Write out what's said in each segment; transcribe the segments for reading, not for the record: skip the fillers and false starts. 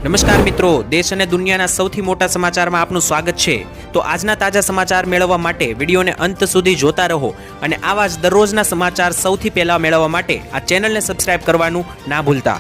નમસ્કાર મિત્રો, દેશ અને દુનિયાના સૌથી મોટા સમાચારમાં આપનું સ્વાગત છે। તો આજના તાજા સમાચાર મેળવવા માટે વિડીયોને અંત સુધી જોતા રહો અને આવા જ દરરોજના સમાચાર સૌથી પહેલા મેળવવા માટે આ ચેનલને સબસ્ક્રાઇબ કરવાનું ના ભૂલતા।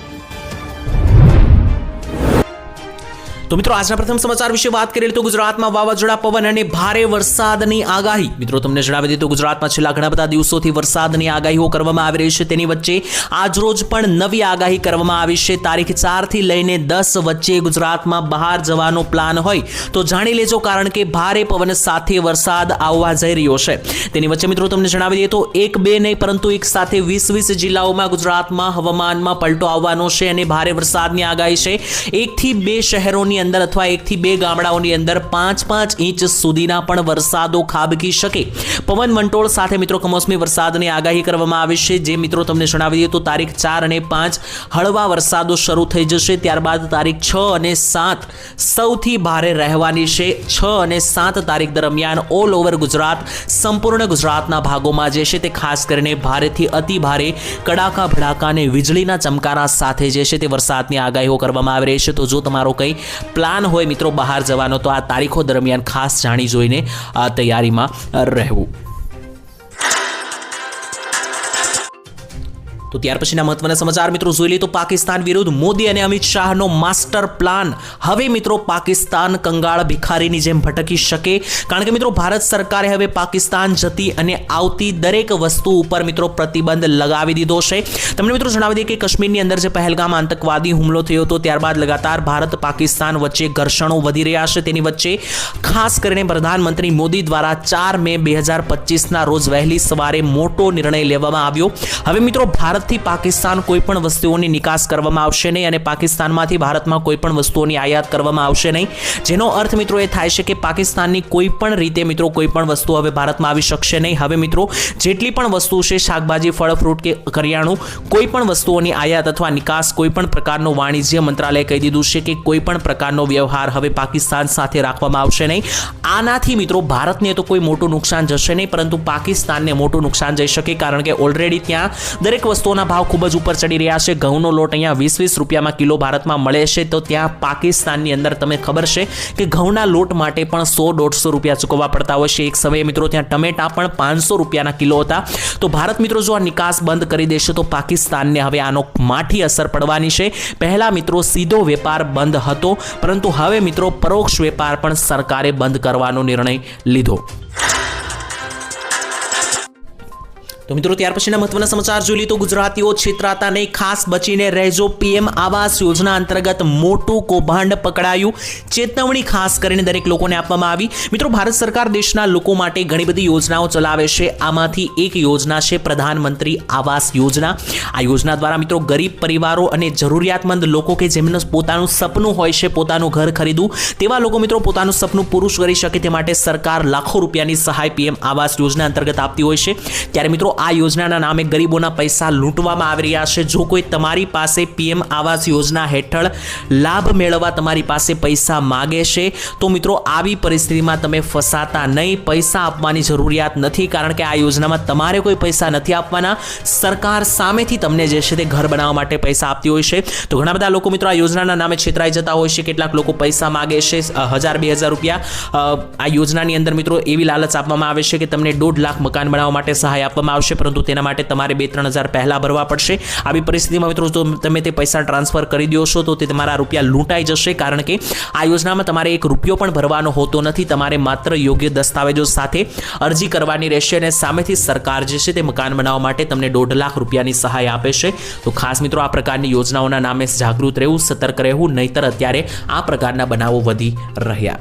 तो मित्रों आज प्रथम समाचार विषय बात करें तो गुजरात में वावाजोड़ा पवन और भारे वरसादनी आगाही। मित्रों तमने जणावी दीधुं गुजरात में छेल्ला घणा बधा दिवसोथी वरसादनी आगाहीओ करवामां आवी रही छे। तेनी वच्चे आज रोज पण नवी आगाही करवामां आवी छे। तारीख 4 થી લઈને 10 વચ્ચે ગુજરાતમાં બહાર જવાનો પ્લાન હોય તો જાણી લેજો, કારણ કે ભારે પવન સાથે વરસાદ આવવા જઈ રહ્યો છે। તેની વચ્ચે મિત્રો તમને જણાવી દઈએ તો એક બે નહીં પરંતુ એક સાથે 20 જિલ્લાઓમાં ગુજરાતમાં હવામાનમાં પલટો આવવાનો છે અને ભારે વરસાદની આગાહી છે। 1 થી 2 શહેરોની અંદર अथवा 1 થી 2 ગામડાઓની અંદર 5-5 ઇંચ સુધીના પણ વરસાદો ખાબકી શકે। પવન વંટોળ સાથે મિત્રો કમોસમી વરસાદની આગાહી કરવામાં આવી છે। જે મિત્રો તમને જણાવી દઈએ તો તારીખ 4 અને 5 હળવા વરસાદો શરૂ થઈ જશે। ત્યારબાદ તારીખ 6 અને 7 સૌથી ભારે રહેવાની છે। 6 અને 7 તારીખ દરમિયાન ઓલ ઓવર ગુજરાત, સંપૂર્ણ ગુજરાતના ભાગોમાં જે છે તે ખાસ કરીને ભારેથી અતિ ભારે કડાકા ભડાકા અને વીજળીના ચમકારા સાથે જે છે તે વરસાદની આગાહીઓ કરવામાં આવી રહી છે। તો જો તમારો કંઈ પ્લાન હોય મિત્રો બહાર જવાનો તો આ તારીખો દરમિયાન ખાસ જાણી જોઈને તૈયારીમાં રહેવું। तो ત્યાર પછીના મહત્વના સમાચાર મિત્રો જોઈ લઈએ તો પાકિસ્તાન વિરુદ્ધ મોદી અને અમિત શાહનો માસ્ટર પ્લાન। હવે મિત્રો પાકિસ્તાન કંગાળ ભિખારીની જેમ ભટકી શકે, કારણ કે મિત્રો ભારત સરકારે હવે પાકિસ્તાન જતી અને આવતી દરેક વસ્તુ ઉપર મિત્રો પ્રતિબંધ લગાવી દીધો છે। તમને મિત્રો જણાવી દઈએ કે કાશ્મીરની અંદર જે પહેલગામ આતંકવાદી હુમલો થયો હતો ત્યારબાદ લગાતાર ભારત પાકિસ્તાન વચ્ચે ઘર્ષણો વધી રહ્યા છે। તેની વચ્ચે ખાસ કરીને પ્રધાનમંત્રી મોદી દ્વારા 4 મે 2025ના રોજ વહેલી સવારે મોટો નિર્ણય લેવામાં આવ્યો। હવે મિત્રો ભારત થી પાકિસ્તાન કોઈ પણ વસ્તુઓની નિકાસ કરવામાં આવશે નહીં અને પાકિસ્તાનમાંથી ભારતમાં કોઈ પણ વસ્તુઓની આયાત કરવામાં આવશે નહીં, જેનો અર્થ મિત્રો એ થાય છે કે પાકિસ્તાનની કોઈ પણ રીતે મિત્રો કોઈ પણ વસ્તુ હવે ભારતમાં આવી શકશે નહીં। હવે મિત્રો જેટલી પણ વસ્તુ છે, શાકભાજી, ફળ, ફ્રૂટ કે કરિયાણું, કોઈ પણ વસ્તુઓની આયાત અથવા નિકાસ, કોઈ પણ પ્રકારનો વાણિજ્ય મંત્રાલય કહી દીધું છે કે કોઈ પણ પ્રકારનો વ્યવહાર હવે પાકિસ્તાન સાથે રાખવામાં આવશે નહીં। આનાથી મિત્રો ભારતને તો કોઈ મોટું નુકસાન જશે નહીં, પરંતુ પાકિસ્તાનને મોટું નુકસાન જઈ શકે, કારણ કે ઓલરેડી ત્યાં દરેક વસ્તુઓના ભાવ ખૂબ જ ઉપર ચડી રહ્યા છે। ઘઉંનો લોટ અહીંયા 20 રૂપિયામાં કિલો ભારતમાં મળે છે, તો ત્યાં પાકિસ્તાનની અંદર તમે ખબર છે કે ઘઉંના લોટ માટે પણ 100-150 રૂપિયા ચૂકવવા પડતા હોય છે। એક સમયે મિત્રો ત્યાં ટમેટા પણ 500 રૂપિયાના કિલો હતા। તો ભારત મિત્રો જો આ નિકાસ બંધ કરી દેશે તો પાકિસ્તાનને હવે આનો માઠી અસર પડવાની છે। પહેલા મિત્રો સીધો વેપાર બંધ હતો, પરંતુ હવે મિત્રો પરોક્ષ વેપાર પણ સરકારે બંધ કરવાનો નિર્ણય લીધો। तो मित्रों ત્યાર પછીના મહત્વના સમાચાર જોઈ લઈએ તો ગુજરાતીઓ છેતરાતા નહીં, ખાસ બચીને રહેજો। પીએમ આવાસ યોજના અંતર્ગત મોટું કૌભાંડ પકડાયું, ચેતવણી ખાસ કરીને દરેક લોકોને આપવામાં આવી। મિત્રો ભારત સરકાર દેશના લોકો માટે ઘણી બધી યોજનાઓ ચલાવે છે। આમાંથી એક યોજના છે પ્રધાનમંત્રી આવાસ યોજના। આ યોજના દ્વારા મિત્રો ગરીબ પરિવારો અને જરૂરિયાતમંદ લોકો કે જેમનું પોતાનું સપનું હોય છે પોતાનું ઘર ખરીદવું, તેવા લોકો મિત્રો પોતાનું સપનું પૂરું કરી શકે તે માટે સરકાર લાખો રૂપિયાની સહાય પીએમ આવાસ યોજના અંતર્ગત આપતી હોય છે। ત્યારે મિત્રો આ યોજનાના નામે ગરીબોના પૈસા લૂંટવામાં આવી રહ્યા છે। જો કોઈ તમારી પાસે પીએમ આવાસ યોજના હેઠળ લાભ મેળવવા તમારી પાસે પૈસા માંગે છે તો મિત્રો આવી પરિસ્થિતિમાં તમે ફસાતા નહીં। પૈસા આપવાની જરૂરિયાત નથી, કારણ કે આ યોજનામાં તમારે કોઈ પૈસા નથી આપવાના। સરકાર સામેથી તમને જે છે તે ઘર બનાવવા માટે પૈસા આપતી હોય છે। તો ઘણા બધા લોકો મિત્રો આ યોજનાના નામે છેતરાઈ જતા હોય છે। કેટલાક લોકો પૈસા માંગે છે 1000-2000 રૂપિયા। આ યોજનાની અંદર મિત્રો એવી લાલચ આપવામાં આવે છે કે તમને 1.5 લાખ મકાન બનાવવા માટે સહાય આપવામાં આવશે, પરંતુ તેના માટે તમારે 2-3 હજાર પહેલા ભરવા પડશે। આવી પરિસ્થિતિમાં મિત્રો જો તમે તે પૈસા ટ્રાન્સફર કરી દો છો તો તે તમારા રૂપિયા લૂંટાઈ જશે, કારણ કે આ યોજનામાં તમારે 1 રૂપિયો પણ ભરવાનો હોતો નથી। તમારે માત્ર યોગ્ય દસ્તાવેજો સાથે અરજી કરવાની રહેશે અને સામેથી સરકાર જે છે તે મકાન બનાવવા માટે તમને 1.5 લાખ રૂપિયાની સહાય આપે છે। તો ખાસ મિત્રો આ પ્રકારની યોજનાઓના નામે જાગૃત રહેવું, સતર્ક રહેવું, નહીતર અત્યારે આ પ્રકારના બનાવો વધી રહ્યા।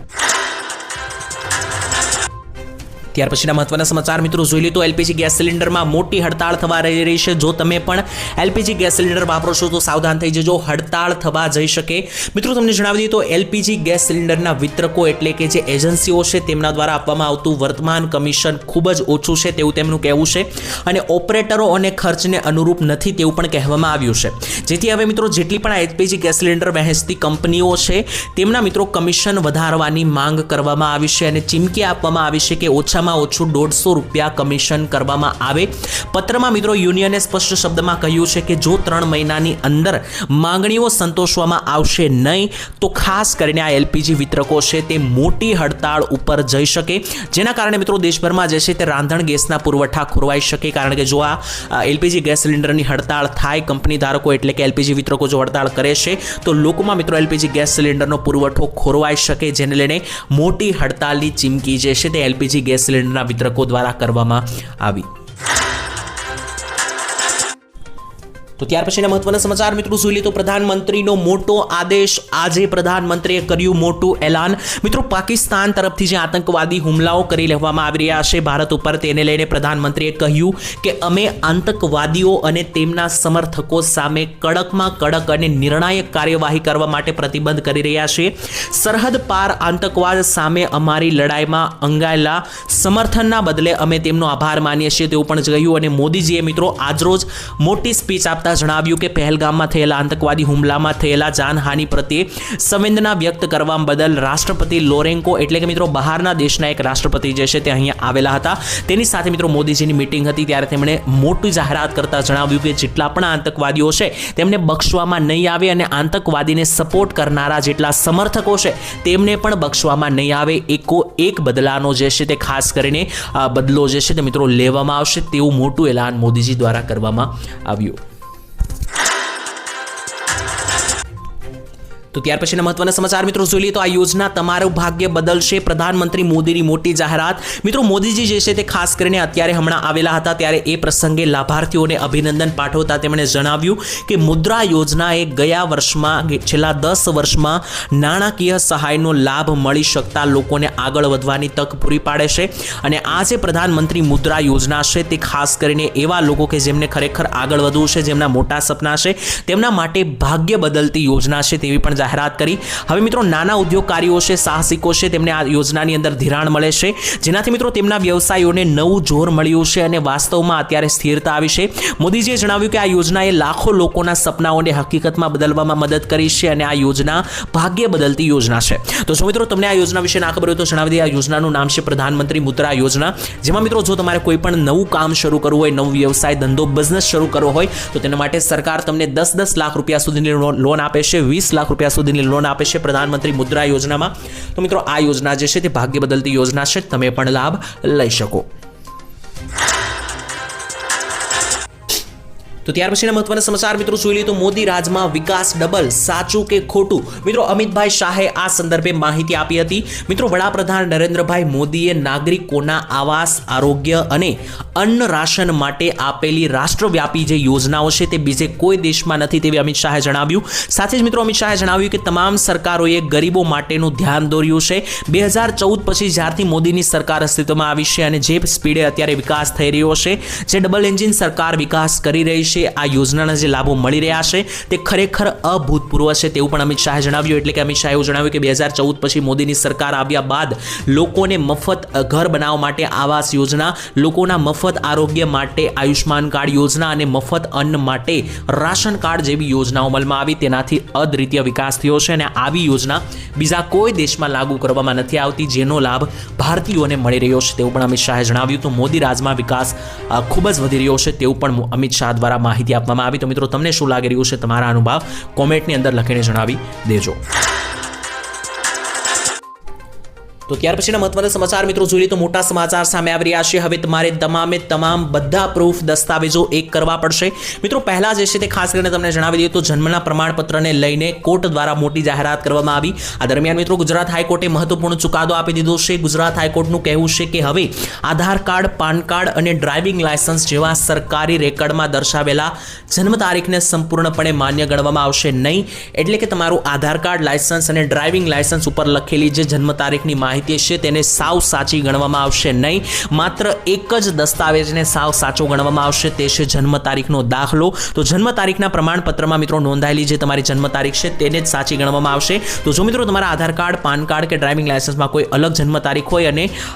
ત્યાર પછીના મહત્વના સમાચાર મિત્રો જોઈ લઈએ તો એલપીજી ગેસ સિલિન્ડરમાં મોટી હડતાળ થવા રહી છે। જો તમે પણ એલપીજી ગેસ સિલિન્ડર વાપરો છો તો સાવધાન થઈ જજો, હડતાળ થવા જઈ શકે। મિત્રો તમને જણાવી દઈએ તો એલપીજી ગેસ સિલિન્ડરના વિતરકો એટલે કે જે એજન્સીઓ છે તેમના દ્વારા આપવામાં આવતું વર્તમાન કમિશન ખૂબ જ ઓછું છે તેવું તેમનું કહેવું છે, અને ઓપરેટરો અને ખર્ચને અનુરૂપ નથી તેવું પણ કહેવામાં આવ્યું છે। જેથી હવે મિત્રો જેટલી પણ આ એલપીજી ગેસ સિલિન્ડર વહેંચતી કંપનીઓ છે તેમના મિત્રો કમિશન વધારવાની માંગ કરવામાં આવી છે અને ચીમકી આપવામાં આવી છે કે ઓછા ઓછામાં ઓછું 150 રૂપિયા કમિશન કરવામાં આવે. પત્રમાં મિત્રો યુનિયને સ્પષ્ટ શબ્દમાં કહ્યું છે કે જો 3 મહિનાની અંદર માંગણીઓ સંતોષવામાં આવશે નહીં તો ખાસ કરીને આ એલપીજી વિતરકો છે તે મોટી હડતાળ ઉપર જઈ શકે, જેના કારણે મિત્રો દેશભરમાં જે છે તે રાંધણ ગેસના પુરવઠા ખોરવાઈ શકે. કારણ કે જો આ એલપીજી ગેસ સિલિન્ડરની હડતાળ થાય, કંપની ધારકો એટલે કે એલપીજી વિતરકો જો હડતાળ કરે છે તો લોકોમાં મિત્રો એલપીજી ગેસ સિલિન્ડરનો પુરવઠો ખોરવાઈ શકે, જેને લઈને મોટી હડતાળની ચીમકી જે છે તે એલપીજી ગેસ સિલિન્ડરના વિતરકો દ્વારા કરવામાં આવી. તો ત્યાર પછીના મહત્વના સમાચાર મિત્રો જોઈ લે તો પ્રધાનમંત્રીનો મોટો આદેશ. આજે પ્રધાનમંત્રીએ કર્યું મોટું એલાન. મિત્રો પાકિસ્તાન તરફથી જે આતંકવાદી હુમલાઓ કરી લેવામાં આવી રહ્યા છે ભારત ઉપર, તેને લઈને પ્રધાનમંત્રીએ કહ્યું કે અમે આતંકવાદીઓ અને તેમના સમર્થકો સામે કડકમાં કડક અને નિર્ણાયક કાર્યવાહી કરવા માટે પ્રતિબંધ કરી રહ્યા છીએ. સરહદ પાર આતંકવાદ સામે અમારી લડાઈમાં અંગાયેલા સમર્થનના બદલે અમે તેમનો આભાર માનીએ છીએ તેવું પણ કહ્યું. અને મોદીજીએ મિત્રો આજરોજ મોટી સ્પીચ આપતા જણાવ્યું કે પહેલગામમાં થયેલા આતંકવાદી હુમલામાં થયેલા જાનહાનિ પ્રત્યે સંવેદના વ્યક્ત કરવા બદલ રાષ્ટ્રપતિ લોરેન્કો એટલે કે મિત્રો બહારના દેશના એક રાષ્ટ્રપતિ જે છે તે અહીંયા આવેલા હતા. તેની સાથે મિત્રો મોદીજીની મીટિંગ હતી ત્યારે તેમણે મોટી જાહેરાત કરતા જણાવ્યું કે જેટલા પણ આતંકવાદીઓ છે તેમને બક્ષવામાં નહીં આવે અને આતંકવાદીને સપોર્ટ કરનારા જેટલા સમર્થકો છે તેમને પણ બક્ષવામાં નહીં આવે. એક બદલાનો જે છે તે ખાસ કરીને બદલો જે છે તે મિત્રો લેવામાં આવશે તેવું મોટું એલાન મોદીજી દ્વારા કરવામાં આવ્યું. તો ત્યાર પછીના મહત્વના સમાચાર મિત્રો જોઈ લઈએ તો આ યોજના તમારું ભાગ્ય બદલશે. પ્રધાનમંત્રી મોદીની મોટી જાહેરાત. મિત્રો મોદીજી જે છે તે ખાસ કરીને અત્યારે હમણાં આવેલા હતા ત્યારે એ પ્રસંગે લાભાર્થીઓને અભિનંદન પાઠવતા તેમણે જણાવ્યું કે મુદ્રા યોજનાએ ગયા વર્ષમાં છેલ્લા 10 વર્ષમાં નાણાકીય સહાયનો લાભ મળી શકતા લોકોને આગળ વધવાની તક પૂરી પાડે છે. અને આ જે પ્રધાનમંત્રી મુદ્રા યોજના છે તે ખાસ કરીને એવા લોકો કે જેમને ખરેખર આગળ વધવું છે, જેમના મોટા સપના છે, તેમના માટે ભાગ્ય બદલતી યોજના છે તેવી પણ જાહેરાત કરી. હવે મિત્રો નાના ઉદ્યોગકારીઓ છે, સાહસિકો છે, તેમને આ યોજનાની અંદર ધિરાણ મળે છે, જેનાથી મિત્રો તેમના વ્યવસાયોને નવું જોર મળ્યું છે અને વાસ્તવમાં અત્યારે સ્થિરતા આવી છે. મોદીજીએ જણાવ્યું કે આ યોજનાએ લાખો લોકોના સપનાઓને હકીકતમાં બદલવામાં મદદ કરી છે અને આ યોજના ભાગ્ય બદલતી યોજના છે. તો જો મિત્રો તમને આ યોજના વિશે ના ખબર હોય તો જણાવી દઈએ. આ યોજનાનું નામ છે પ્રધાનમંત્રી મુદ્રા યોજના, જેમાં મિત્રો જો તમારે કોઈ પણ નવું કામ શરૂ કરવું હોય, નવું વ્યવસાય ધંધો બિઝનેસ શરૂ કરવો હોય તો તેના માટે સરકાર તમને 10 લાખ રૂપિયા સુધીની લોન આપે છે, 20 લાખ રૂપિયા સુધીની લોન આપે છે પ્રધાનમંત્રી મુદ્રા યોજનામાં. તો મિત્રો આ યોજના જે છે તે ભાગ્ય બદલતી યોજના છે, તમે પણ લાભ લઈ શકો. તો ત્યાર પછીના મહત્વના સમાચાર મિત્રો જોઈ લઈએ તો મોદી રાજમાં વિકાસ ડબલ, સાચું કે ખોટું. મિત્રો અમિતભાઈ શાહે આ સંદર્ભે માહિતી આપી હતી. મિત્રો વડાપ્રધાન નરેન્દ્રભાઈ મોદીએ નાગરિકોના આવાસ, આરોગ્ય અને અન્ન રાશન માટે આપેલી રાષ્ટ્રવ્યાપી જે યોજનાઓ છે તે બીજે કોઈ દેશમાં નથી તેવી અમિત શાહે જણાવ્યું. સાથે જ મિત્રો અમિત શાહે જણાવ્યું કે તમામ સરકારોએ ગરીબો માટેનું ધ્યાન દોર્યું છે. 2014 પછી જ્યારથી મોદીની સરકાર અસ્તિત્વમાં આવી છે અને જે સ્પીડે અત્યારે વિકાસ થઈ રહ્યો છે, જે ડબલ એન્જિન સરકાર વિકાસ કરી રહી છે, આ યોજનાના જે લાભો મળી રહ્યા છે તે ખરેખર અભૂતપૂર્વ છે તેવું પણ અમિત શાહે જણાવ્યું. એટલે કે અમિત શાહે એવું જણાવ્યું કે 2014 પછી મોદીની સરકાર આવ્યા બાદ લોકોને મફત ઘર બનાવવા માટે આવાસ યોજના, લોકોના મફત આરોગ્ય માટે આયુષ્માન કાર્ડ યોજના અને મફત અન્ન માટે રાશન કાર્ડ જેવી યોજનાઓ અમલમાં આવી. તેનાથી અદ્વિતીય વિકાસ થયો છે અને આવી યોજના બીજા કોઈ દેશમાં લાગુ કરવામાં નથી આવતી, જેનો લાભ ભારતીયોને મળી રહ્યો છે તેવું પણ અમિત શાહે જણાવ્યું. તો મોદી રાજમાં વિકાસ ખૂબ જ વધી રહ્યો છે તેવું પણ અમિત શાહ દ્વારા માહિતી આપવામાં આવી. તો મિત્રો તમને શું લાગી રહ્યું છે, તમારા અનુભવ કોમેન્ટની અંદર લખીને જણાવી દેજો. તો ત્યાર પછીના મહત્વના સમાચાર મિત્રો જોઈએ તો મોટા સમાચાર સામે આવી રહ્યા છે. હવે તમારે તમામ બધા પ્રૂફ દસ્તાવેજો એક કરવા પડશે. મિત્રો પહેલા જે છે તે ખાસ કરીને તમને જણાવી દઈએ તો જન્મના પ્રમાણપત્રને લઈને કોર્ટ દ્વારા મોટી જાહેરાત કરવામાં આવી. આ દરમિયાન મિત્રો ગુજરાત હાઈકોર્ટે મહત્વપૂર્ણ ચુકાદો આપી દીધો છે. ગુજરાત હાઈકોર્ટનું કહેવું છે કે હવે આધાર કાર્ડ, પાન કાર્ડ અને ડ્રાઇવિંગ લાયસન્સ જેવા સરકારી રેકર્ડમાં દર્શાવેલા જન્મ તારીખને સંપૂર્ણપણે માન્ય ગણવામાં આવશે નહીં. એટલે કે તમારું આધાર કાર્ડ, લાયસન્સ અને ડ્રાઇવિંગ લાયસન્સ ઉપર લખેલી જે જન્મ તારીખની માહિતી છે તેને સાવ સાચી ગણવામાં આવશે નહીં. માત્ર એક જ દસ્તાવેજને સાવ સાચો ગણવામાં આવશે, તે છે જન્મ તારીખનો દાખલો. તો જન્મ તારીખના પ્રમાણપત્રમાં મિત્રો નોંધાયેલી જે તમારી જન્મ તારીખ છે તેને જ સાચી ગણવામાં આવશે. તો જો મિત્રો તમારા આધાર કાર્ડ, પાન કાર્ડ કે ડ્રાઇવિંગ લાયસન્સમાં કોઈ અલગ જન્મ તારીખ હોય અને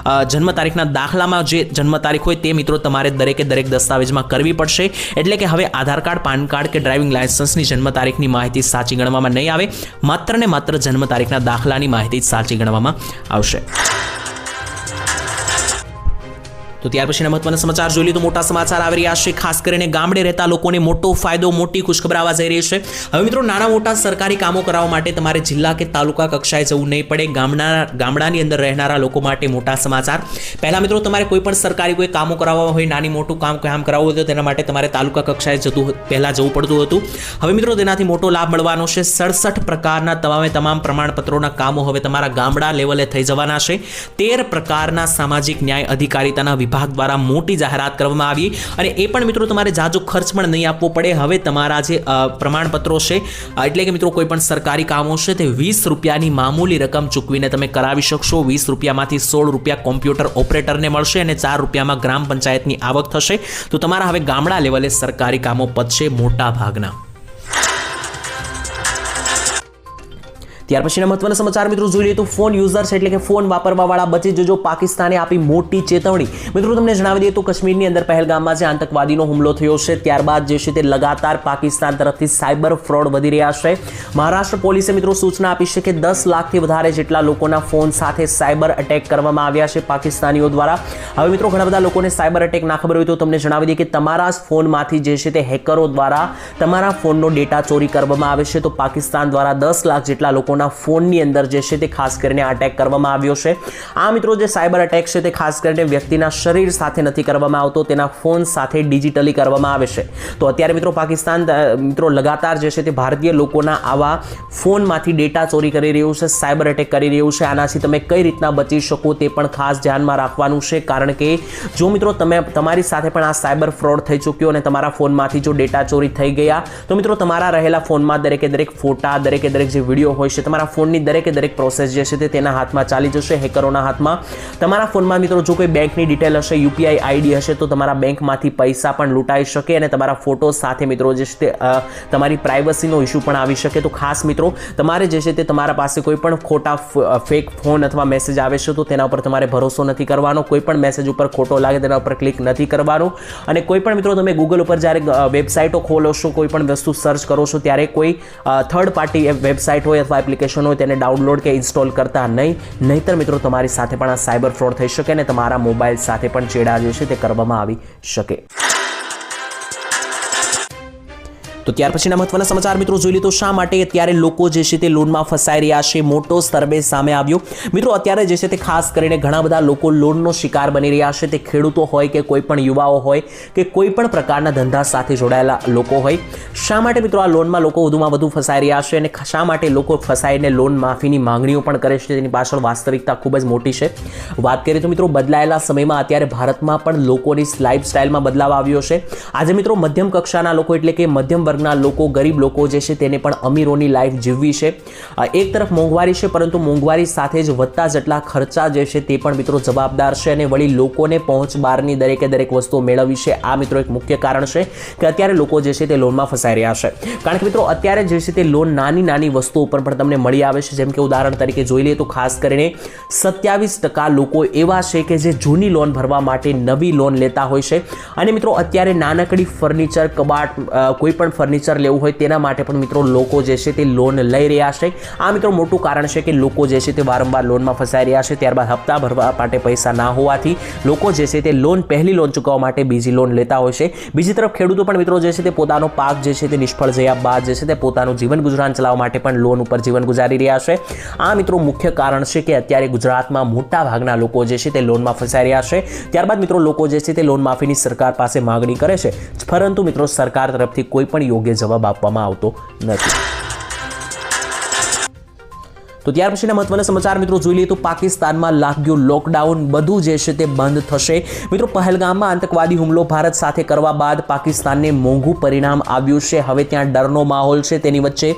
જન્મ તારીખના દાખલામાં જે જન્મ તારીખ હોય તે મિત્રો તમારે દરેક દસ્તાવેજમાં કરવી પડશે. એટલે કે હવે આધાર કાર્ડ, પાન કાર્ડ કે ડ્રાઇવિંગ લાયસન્સની જન્મ તારીખની માહિતી સાચી ગણવામાં નહીં આવે, માત્ર ને માત્ર જન્મ તારીખના દાખલાની માહિતી સાચી ગણવામાં આવશે. તો ત્યાર પછીના મહત્વના સમાચાર જોઈ લઈએ તો મોટા સમાચાર આવી રહ્યા છે. ખાસ કરીને ગામડે રહેતા લોકોને મોટો ફાયદો, મોટી ખુશખબર આવવા જઈ રહી છે. હવે મિત્રો નાના મોટા સરકારી કામો કરાવવા માટે તમારે જિલ્લા કે તાલુકા કક્ષાએ જવું નહીં પડે. ગામડાની અંદર રહેનારા લોકો માટે મોટા સમાચાર. પહેલા મિત્રો તમારે કોઈ પણ સરકારી કોઈ કામો કરાવવા હોય, નાની મોટું કામ કરાવવું હોય તો તેના માટે તમારે તાલુકા કક્ષાએ પહેલા જવું પડતું હતું. હવે મિત્રો તેનાથી મોટો લાભ મળવાનો છે. 67 પ્રકારના તમામ પ્રમાણપત્રોના કામો હવે તમારા ગામડા લેવલે થઈ જવાના છે. 13 પ્રકારના સામાજિક ન્યાય અધિકારીતાના વિભાગ દ્વારા મોટી જાહેરાત કરવામાં આવી અને એ પણ મિત્રો તમારે જાજો ખર્ચ પણ નહીં આપવો પડે. હવે તમારા જે પ્રમાણપત્રો છે એટલે કે મિત્રો કોઈ પણ સરકારી કામો છે તે 20 રૂપિયાની મામૂલી રકમ ચૂકવીને તમે કરાવી શકશો. 20 રૂપિયામાંથી 16 રૂપિયા કોમ્પ્યુટર ઓપરેટરને મળશે અને 4 રૂપિયામાં ગ્રામ પંચાયતની આવક થશે. તો તમારા હવે ગામડા લેવલે સરકારી કામો પતશે મોટા ભાગના. ત્યાર પછીના મહત્વના સમાચાર મિત્રો જોઈ લઈએ તો ફોન યુઝર્સ એટલે કે ફોન વાપરવાવાળા બચી જજો. પાકિસ્તાને આપી મોટી ચેતવણી. મિત્રો તમને જણાવી દઈએ તો કાશ્મીરની અંદર પહેલગામમાં જે આતંકવાદીનો હુમલો થયો છે ત્યારબાદ જે છે તે લગાતાર પાકિસ્તાન તરફથી સાયબર ફ્રોડ વધી રહ્યા છે. મહારાષ્ટ્ર પોલીસે મિત્રો સૂચના આપી છે કે 10 લાખથી વધારે જેટલા લોકોના ફોન સાથે સાયબર અટેક કરવામાં આવ્યા છે પાકિસ્તાનીઓ દ્વારા. હવે મિત્રો ઘણા બધા લોકોને સાયબર અટેક ના ખબર હોય તો તમને જણાવી દઈએ કે તમારા ફોનમાંથી જે છે તે હેકરો દ્વારા તમારા ફોનનો ડેટા ચોરી કરવામાં આવે છે. તો પાકિસ્તાન દ્વારા 10 લાખ જેટલા લોકો ફોનની અંદર જે છે તે ખાસ કરીને અટેક કરવામાં આવ્યો છે. આ મિત્રો જે સાયબર અટેક છે તે ખાસ કરીને વ્યક્તિના શરીર સાથે નથી કરવામાં આવતો, તેના ફોન સાથે ડિજિટલી કરવામાં આવે છે. તો અત્યારે મિત્રો પાકિસ્તાન મિત્રો લગાતાર જે છે તે ભારતીય લોકોના આવા ફોનમાંથી ડેટા ચોરી કરી રહ્યું છે, સાયબર અટેક કરી રહ્યું છે. આનાથી તમે કઈ રીતના બચી શકો તે પણ ખાસ ધ્યાનમાં રાખવાનું છે. કારણ કે જો મિત્રો તમારી સાથે પણ આ સાયબર ફ્રોડ થઈ ચૂક્યો અને તમારા ફોનમાંથી જો ડેટા ચોરી થઈ ગયા તો મિત્રો તમારા રહેલા ફોનમાં દરેકે દરેક ફોટા, દરેકે દરેક જે વિડીયો હોય છે, તમારા ફોનની દરેકે દરેક પ્રોસેસ જે છે તે તેના હાથમાં ચાલી જશે, હેકરોના હાથમાં. તમારા ફોનમાં મિત્રો જો કોઈ બેંકની ડિટેલ હશે, યુપીઆઈ આઈડી હશે તો તમારા બેંકમાંથી પૈસા પણ લૂંટાઈ શકે અને તમારા ફોટો સાથે મિત્રો જે છે તે તમારી પ્રાઇવસીનો ઇસ્યુ પણ આવી શકે. તો ખાસ મિત્રો તમારે જે છે તે તમારા પાસે કોઈ પણ ખોટા ફેક ફોન અથવા મેસેજ આવે છે તો તેના ઉપર તમારે ભરોસો નથી કરવાનો. કોઈ પણ મેસેજ ઉપર ખોટો લાગે તેના ઉપર ક્લિક નથી કરવાનું. અને કોઈ પણ મિત્રો તમે ગૂગલ ઉપર જ્યારે વેબસાઇટો ખોલો છો, કોઈ પણ વસ્તુ સર્ચ કરો છો ત્યારે કોઈ થર્ડ પાર્ટી વેબસાઇટ હોય અથવા એપ્લિકેશન હોય તેને ડાઉનલોડ કે ઇન્સ્ટોલ કરતા નહીતર મિત્રો તમારી સાથે પણ આ સાયબર ફ્રોડ થઈ શકે અને તમારા મોબાઈલ સાથે પણ ચેડા જે છે તે કરવામાં આવી શકે. તો ત્યાર પછીના મહત્વના સમાચાર મિત્રો જોઈ લે તો શા માટે અત્યારે લોકો જે છે તે લોનમાં ફસાઈ રહ્યા છે, મોટો સર્વે સામે આવ્યો. મિત્રો અત્યારે જે છે તે ખાસ કરીને ઘણા બધા લોકો લોનનો શિકાર બની રહ્યા છે. તે ખેડૂતો હોય કે કોઈ પણ યુવાઓ હોય કે કોઈ પણ પ્રકારના ધંધા સાથે જોડાયેલા લોકો હોય. શા માટે મિત્રો આ લોનમાં લોકો વધુમાં વધુ ફસાઈ રહ્યા છે અને શા માટે લોકો ફસાઈને લોન માફીની માંગણીઓ પણ કરે છે, તેની પાછળ વાસ્તવિકતા ખૂબ જ મોટી છે. વાત કરીએ તો મિત્રો બદલાયેલા સમયમાં અત્યારે ભારતમાં પણ લોકોની લાઈફસ્ટાઈલમાં બદલાવ આવ્યો છે. આજે મિત્રો મધ્યમ કક્ષાના લોકો એટલે કે મધ્યમ લોકો, ગરીબ લોકો જે છે તેને પણ અમીરોની લાઈફ જીવવી છે. એક તરફ મોંઘવારી છે પરંતુ મોંઘવારી સાથે જ વધતા જેટલા ખર્ચા જે છે તે પણ મિત્રો જવાબદાર છે અને વળી લોકોને પહોંચ બહારની દરેકે દરેક વસ્તુઓ મેળવવી છે. આ મિત્રો એક મુખ્ય કારણ છે કે અત્યારે લોકો જે છે તે લોનમાં ફસાઈ રહ્યા છે. કારણ કે મિત્રો અત્યારે જે છે તે લોન નાની વસ્તુઓ ઉપર પણ તમને મળી આવે છે. જેમ કે ઉદાહરણ તરીકે જોઈ લઈએ તો ખાસ કરીને 27% લોકો એવા છે કે જે જૂની લોન ભરવા માટે નવી લોન લેતા હોય છે. અને મિત્રો અત્યારે નાનકડી ફર્નિચર, કબાટ, કોઈ પણ ફર્નિચર લેવું હોય તેના માટે પણ મિત્રો લોકો જે છે તે લોન લઈ રહ્યા છે. આ મિત્રો મોટું કારણ છે કે લોકો જે છે તે વારંવાર લોનમાં ફસાઈ રહ્યા છે. ત્યારબાદ હપ્તા ભરવા માટે પૈસા ના હોવાથી લોકો જે છે તે પહેલી લોન ચૂકવવા માટે બીજી લોન લેતા હોય છે. બીજી તરફ ખેડૂતો પણ મિત્રો જે છે તે પોતાનો પાક જે છે તે નિષ્ફળ જયા બાદ જે છે તે પોતાનું જીવન ગુજરાન ચલાવવા માટે પણ લોન ઉપર જીવન ગુજારી રહ્યા છે. આ મિત્રો મુખ્ય કારણ છે કે અત્યારે ગુજરાતમાં મોટા ભાગના લોકો જે છે તે લોનમાં ફસાઈ રહ્યા છે. ત્યારબાદ મિત્રો લોકો જે છે તે લોન માફીની સરકાર પાસે માંગણી કરે છે, પરંતુ મિત્રો સરકાર તરફથી કોઈ પણ યોગ્ય જવાબ આપવામાં આવતો નથી. તો ત્યાર પછીના મહત્વના સમાચાર મિત્રો જોઈ લઈએ તો પાકિસ્તાનમાં લાગ્યું લોકડાઉન, બધું જે છે તે બંધ થશે. મિત્રો પહેલગામમાં આતંકવાદી હુમલો ભારત સાથે કરવા બાદ પાકિસ્તાનને મોંઘું પરિણામ આવ્યું છે. હવે ત્યાં ડરનો માહોલ છે. તેની વચ્ચે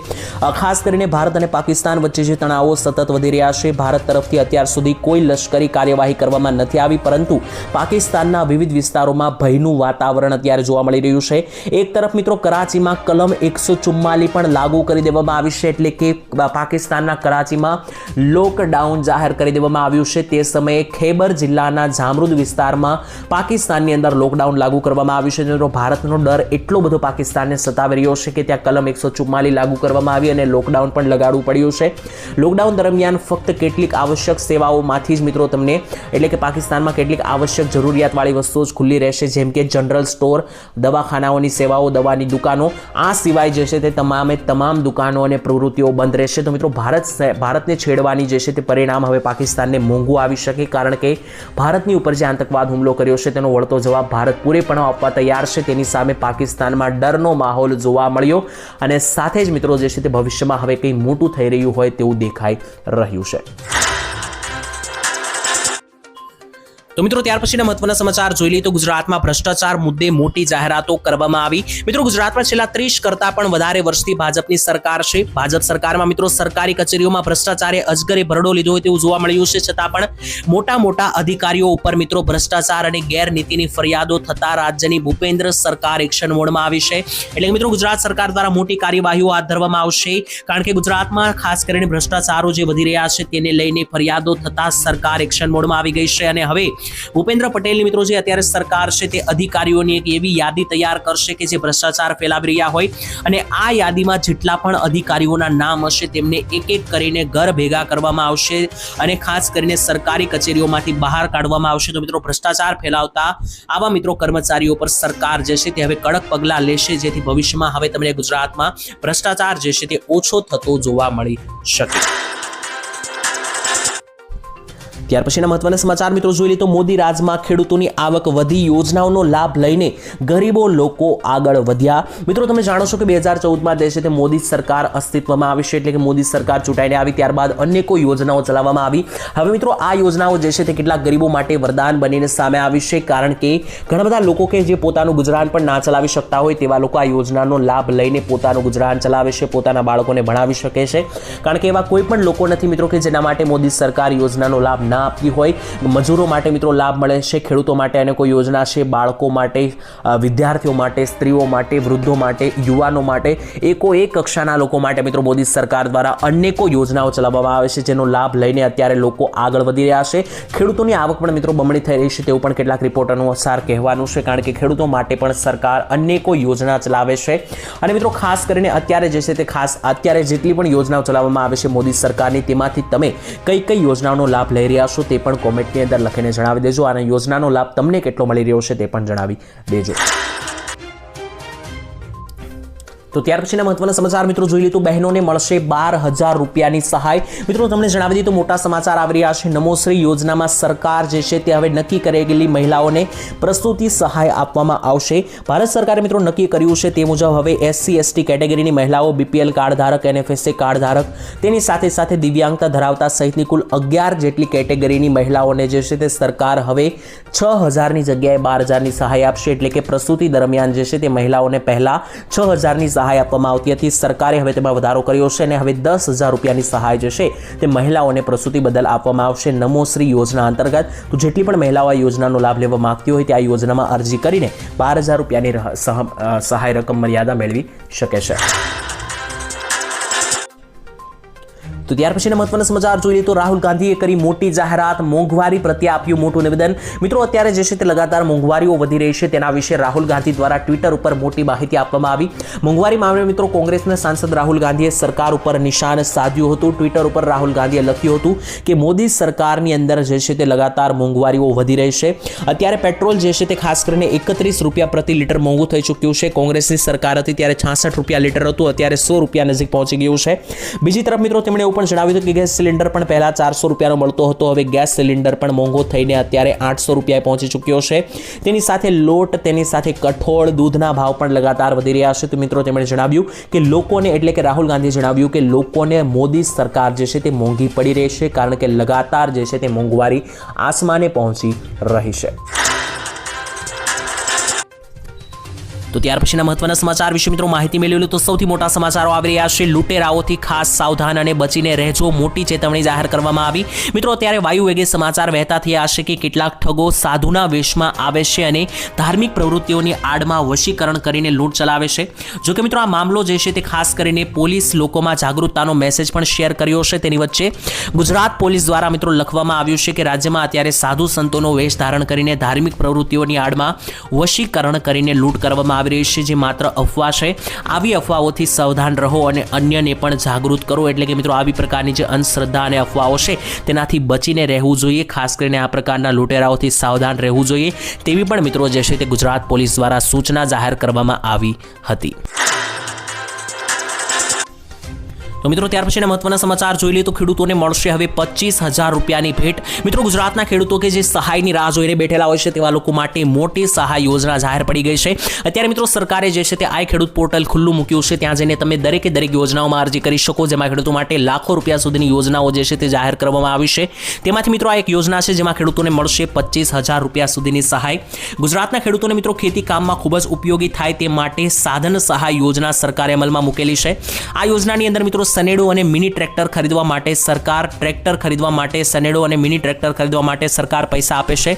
ખાસ કરીને ભારત અને પાકિસ્તાન વચ્ચે જે તણાવો સતત વધી રહ્યા છે. ભારત તરફથી અત્યાર સુધી કોઈ લશ્કરી કાર્યવાહી કરવામાં નથી આવી, પરંતુ પાકિસ્તાનના વિવિધ વિસ્તારોમાં ભયનું વાતાવરણ અત્યારે જોવા મળી રહ્યું છે. એક તરફ મિત્રો કરાચીમાં કલમ 144 પણ લાગુ કરી દેવામાં આવી છે. એટલે કે પાકિસ્તાનના કરાચી ગુજરાતીમાં લોકડાઉન જાહેર કરી દેવામાં આવ્યું છે. તે સમયે ખૈબર જિલ્લાના જામરુદ વિસ્તારમાં પાકિસ્તાનની અંદર લોકડાઉન લાગુ કરવામાં આવ્યું છે. મિત્રો ભારતનો ડર એટલો બધો પાકિસ્તાનને સતાવી રહ્યો છે કે ત્યાં કલમ 144 લાગુ કરવામાં આવી અને લોકડાઉન પણ લગાડવું પડ્યું છે. લોકડાઉન દરમિયાન ફક્ત કેટલીક આવશ્યક સેવાઓમાંથી જ મિત્રો તમને એટલે કે પાકિસ્તાનમાં કેટલીક આવશ્યક જરૂરિયાતવાળી વસ્તુઓ જ ખુલ્લી રહેશે, જેમ કે જનરલ સ્ટોર, દવાખાનાઓની સેવાઓ, દવાની દુકાનો. આ સિવાય જે છે તે તમામ દુકાનો અને પ્રવૃત્તિઓ બંધ રહેશે. તો મિત્રો ભારતને છેડવાની જે છે તે પરિણામ હવે પાકિસ્તાનને મોંઘું આવી શકે, કારણ કે ભારતની ઉપર જે આતંકવાદ હુમલો કર્યો છે તેનો વળતો જવાબ ભારત પૂરેપણો આપવા તૈયાર છે. તેની સામે પાકિસ્તાનમાં ડરનો માહોલ જોવા મળ્યો અને સાથે જ મિત્રો જે છે તે ભવિષ્યમાં હવે કંઈ મોટું થઈ રહ્યું હોય તેવું દેખાઈ રહ્યું છે. તો મિત્રો ત્યાર પછીના મહત્વના સમાચાર જોઈ લઈએ તો ગુજરાતમાં ભ્રષ્ટાચાર મુદ્દે મોટી જાહેરાતો કરવામાં આવી. મિત્રો ગુજરાતમાં છેલ્લા 30 કરતા પણ વધારે વર્ષથી ભાજપની સરકાર છે. ભાજપ સરકારમાં મિત્રો સરકારી કચેરીઓમાં ભ્રષ્ટાચારે અજગરે ભરડો લીધો હોય તેવું જોવા મળ્યું છે. છતાં પણ મોટા અધિકારીઓ ઉપર મિત્રો ભ્રષ્ટાચાર અને ગેરનીતિની ફરિયાદો થતા રાજ્યની ભૂપેન્દ્ર સરકાર એક્શન મોડમાં આવી છે. એટલે કે મિત્રો ગુજરાત સરકાર દ્વારા મોટી કાર્યવાહીઓ હાથ ધરવામાં આવશે, કારણ કે ગુજરાતમાં ખાસ કરીને ભ્રષ્ટાચારો જે વધી રહ્યા છે તેને લઈને ફરિયાદો થતા સરકાર એક્શન મોડમાં આવી ગઈ છે. અને હવે ભૂપેન્દ્ર પટેલની મિત્રો જે અત્યારે સરકાર છે તે અધિકારીઓની એક એવી યાદી તૈયાર કરશે કે જે ભ્રષ્ટાચાર ફેલાવી રહ્યા હોય, અને આ યાદીમાં જેટલા પણ અધિકારીઓના નામ હશે તેમને એક એક કરીને ઘર ભેગા કરવામાં આવશે અને ખાસ કરીને સરકારી કચેરીઓમાંથી બહાર કાઢવામાં આવશે. તો મિત્રો ભ્રષ્ટાચાર ફેલાવતા આવા મિત્રો કર્મચારીઓ પર સરકાર જે છે તે હવે કડક પગલાં લેશે, જેથી ભવિષ્યમાં હવે તમને ગુજરાતમાં ભ્રષ્ટાચાર જે છે તે ઓછો થતો જોવા મળી શકે. ત્યાર પછીના મહત્વના સમાચાર મિત્રો જોઈ લઈએ તો મોદી રાજમાં ખેડૂતોની આવક વધી, યોજનાઓનો લાભ લઈને ગરીબો લોકો આગળ વધ્યા. મિત્રો તમે જાણો છો કે 2014માં જે છે તે મોદી સરકાર અસ્તિત્વમાં આવી છે, એટલે કે મોદી સરકાર ચૂંટાઈને આવી ત્યારબાદ અનેકો યોજનાઓ ચલાવવામાં આવી. હવે મિત્રો આ યોજનાઓ જે છે તે કેટલાક ગરીબો માટે વરદાન બનીને સામે આવી છે, કારણ કે ઘણા બધા લોકો કે જે પોતાનું ગુજરાન પણ ના ચલાવી શકતા હોય તેવા લોકો આ યોજનાનો લાભ લઈને પોતાનું ગુજરાન ચલાવે છે, પોતાના બાળકોને ભણાવી શકે છે. કારણ કે એવા કોઈ પણ લોકો નથી મિત્રો કે જેના માટે મોદી સરકાર યોજનાનો લાભ ના આપતી હોય. મજૂરો માટે મિત્રો લાભ મળે છે, ખેડૂતો માટે અનેકો યોજના છે, બાળકો માટે, વિદ્યાર્થીઓ માટે, સ્ત્રીઓ માટે, વૃદ્ધો માટે, યુવાનો માટે, એક કક્ષાના લોકો માટે મિત્રો મોદી સરકાર દ્વારા અનેકો યોજનાઓ ચલાવવામાં આવે છે, જેનો લાભ લઈને અત્યારે લોકો આગળ વધી રહ્યા છે. ખેડૂતોની આવક પણ મિત્રો બમણી થઈ રહી છે તેવું પણ કેટલાક રિપોર્ટરનું અનુસાર કહેવાનું છે, કારણ કે ખેડૂતો માટે પણ સરકાર અનેકો યોજના ચલાવે છે. અને મિત્રો ખાસ કરીને અત્યારે જે છે તે અત્યારે જેટલી પણ યોજનાઓ ચલાવવામાં આવે છે મોદી સરકારની, તેમાંથી તમે કઈ યોજનાઓનો લાભ લઈ રહ્યા છો તે પણ કોમેન્ટની અંદર લખીને જણાવી દેજો. અને યોજનાનો લાભ તમને કેટલો મળી રહ્યો છે તે પણ જણાવી દેજો. તો ત્યાર પછીના મહત્વના સમાચાર મિત્રો જોઈ લઈએ તો બહેનોને મળશે 12,000 રૂપિયાની સહાય. મિત્રો તમને જણાવી દઈએ તો મોટા સમાચાર આવી રહ્યા છે. નમોશ્રી યોજનામાં સરકાર જે છે તે હવે નક્કી કરેલી મહિલાઓને પ્રસૂતિ સહાય આપવામાં આવશે. ભારત સરકારે મિત્રો નક્કી કર્યું છે તે મુજબ હવે SC/ST કેટેગરીની મહિલાઓ, BPL કાર્ડ ધારક, NFSA કાર્ડ ધારક, તેની સાથે દિવ્યાંગતા ધરાવતા સહિતની કુલ 11 જેટલી કેટેગરીની મહિલાઓને જે છે તે સરકાર હવે 6,000ની જગ્યાએ 12,000ની સહાય આપશે. એટલે કે પ્રસૂતિ દરમિયાન જે છે તે મહિલાઓને પહેલા 6,000ની સહાય આપવામાં આવતી હતી. સરકારે હવે તેમાં વધારો કર્યો છે અને હવે 10,000 રૂપિયાની સહાય જે છે તે મહિલાઓને પ્રસૂતિ બદલ આપવામાં આવશે નમોશ્રી યોજના અંતર્ગત. તો જેટલી પણ મહિલાઓ આ યોજનાનો લાભ લેવા માંગતી હોય તે આ યોજનામાં અરજી કરીને 12,000 રૂપિયાની સહાય રકમ મર્યાદા મેળવી શકે છે. તો ત્યાર પછીના મહત્વના સમાચાર જોઈ લઈએ તો રાહુલ ગાંધીએ કરી મોટી જાહેરાત, મોંઘવારી પ્રત્યે આપ્યું મોટું નિવેદન. મિત્રો અત્યારે જે છે તે લગાતાર મોંઘવારીઓ વધી રહી છે તેના વિશે રાહુલ ગાંધી દ્વારા ટ્વિટર ઉપર મોટી માહિતી આપવામાં આવી. મોંઘવારી મામલે મિત્રો કોંગ્રેસના સાંસદ રાહુલ ગાંધીએ સરકાર ઉપર નિશાન સાધ્યું હતું. ટ્વિટર ઉપર રાહુલ ગાંધીએ લખ્યું હતું કે મોદી સરકારની અંદર જે છે તે લગાતાર મોંઘવારીઓ વધી રહી છે. અત્યારે પેટ્રોલ જે છે તે ખાસ કરીને 31 રૂપિયા પ્રતિ લીટર મોંઘું થઈ ચૂક્યું છે. કોંગ્રેસની સરકાર હતી ત્યારે 66 રૂપિયા લીટર હતું, અત્યારે 100 રૂપિયા નજીક પહોંચી ગયું છે. બીજી તરફ મિત્રો તેમણે પણ જણાવ્યું હતું કે ગેસ સિલિન્ડર પણ પહેલા 400 રૂપિયાનો મળતો હતો, હવે ગેસ સિલિન્ડર પણ મોંઘો થઈને અત્યારે 800 રૂપિયાએ પહોંચી ચૂક્યો છે. તેની સાથે લોટ, તેની સાથે કઠોળ, દૂધના ભાવ પણ લગાતાર વધી રહ્યા છે. તો મિત્રો તેમણે જણાવ્યું કે લોકોને, એટલે કે રાહુલ ગાંધીએ જણાવ્યું કે લોકોને મોદી સરકાર જે છે તે મોંઘી પડી રહી છે, કારણ કે લગાતાર જે છે તે મોંઘવારી આસમાને પહોંચી રહી છે. તો ત્યાર પછીના મહત્વના સમાચાર વિશે મિત્રો માહિતી મેળવી તો સૌથી મોટા સમાચારો આવી રહ્યા છે. લૂંટેરાઓથી ખાસ સાવધાન અને બચીને રહેજો, મોટી ચેતવણી જાહેર કરવામાં આવી. મિત્રો અત્યારે વાયુ વેગે સમાચાર વહેતા થયા છે કે કેટલાક ઠગો સાધુના વેશમાં આવે છે અને ધાર્મિક પ્રવૃત્તિઓની આડમાં વશીકરણ કરીને લૂંટ ચલાવે છે. જો કે મિત્રો આ મામલો જે છે તે ખાસ કરીને પોલીસ લોકોમાં જાગૃતતાનો મેસેજ પણ શેર કર્યો છે. તેની વચ્ચે ગુજરાત પોલીસ દ્વારા મિત્રો લખવામાં આવ્યું છે કે રાજ્યમાં અત્યારે સાધુ સંતોનો વેશ ધારણ કરીને ધાર્મિક પ્રવૃત્તિઓની આડમાં વશીકરણ કરીને લૂંટ કરવામાં આવી રહી છે, જે માત્ર અફવા છે. આવી અફવાઓથી સાવધાન રહો અને અન્યને પણ જાગૃત કરો. એટલે કે મિત્રો આવી પ્રકારની જે અંધશ્રદ્ધા અને અફવાઓ છે તેનાથી બચીને રહેવું જોઈએ. ખાસ કરીને આ પ્રકારના લૂંટેરાઓથી સાવધાન રહેવું જોઈએ તેવી પણ મિત્રો જે છે તે ગુજરાત પોલીસ દ્વારા સૂચના જાહેર કરવામાં આવી હતી. તો મિત્રો ત્યાર પછીના મહત્વના સમાચાર જોઈ લઈએ તો ખેડૂતોને મળશે હવે 25,000 રૂપિયાની ભેટ. મિત્રો ગુજરાતના ખેડૂતો કે જે સહાયની રાહ જોઈને બેઠેલા હોય છે તેવા લોકો માટે મોટી સહાય યોજના જાહેર પડી ગઈ છે. અત્યારે મિત્રો સરકારે જે છે તે આઈ ખેડૂત પોર્ટલ ખુલ્લું મૂક્યું છે. ત્યાં જઈને તમે દરેકે દરેક યોજનાઓમાં અરજી કરી શકો, જેમાં ખેડૂતો માટે લાખો રૂપિયા સુધીની યોજનાઓ જે છે તે જાહેર કરવામાં આવી છે. તેમાંથી મિત્રો આ એક યોજના છે જેમાં ખેડૂતોને મળશે 25,000 રૂપિયા સુધીની સહાય. ગુજરાતના ખેડૂતોને મિત્રો ખેતી કામમાં ખૂબ જ ઉપયોગી થાય તે માટે સાધન સહાય યોજના સરકારે અમલમાં મૂકેલી છે. આ યોજનાની અંદર મિત્રો સનેડો અને મિની ટ્રેક્ટર ખરીદવા માટે સરકાર સનેડો અને મિની ટ્રેક્ટર ખરીદવા માટે સરકાર પૈસા આપે છે.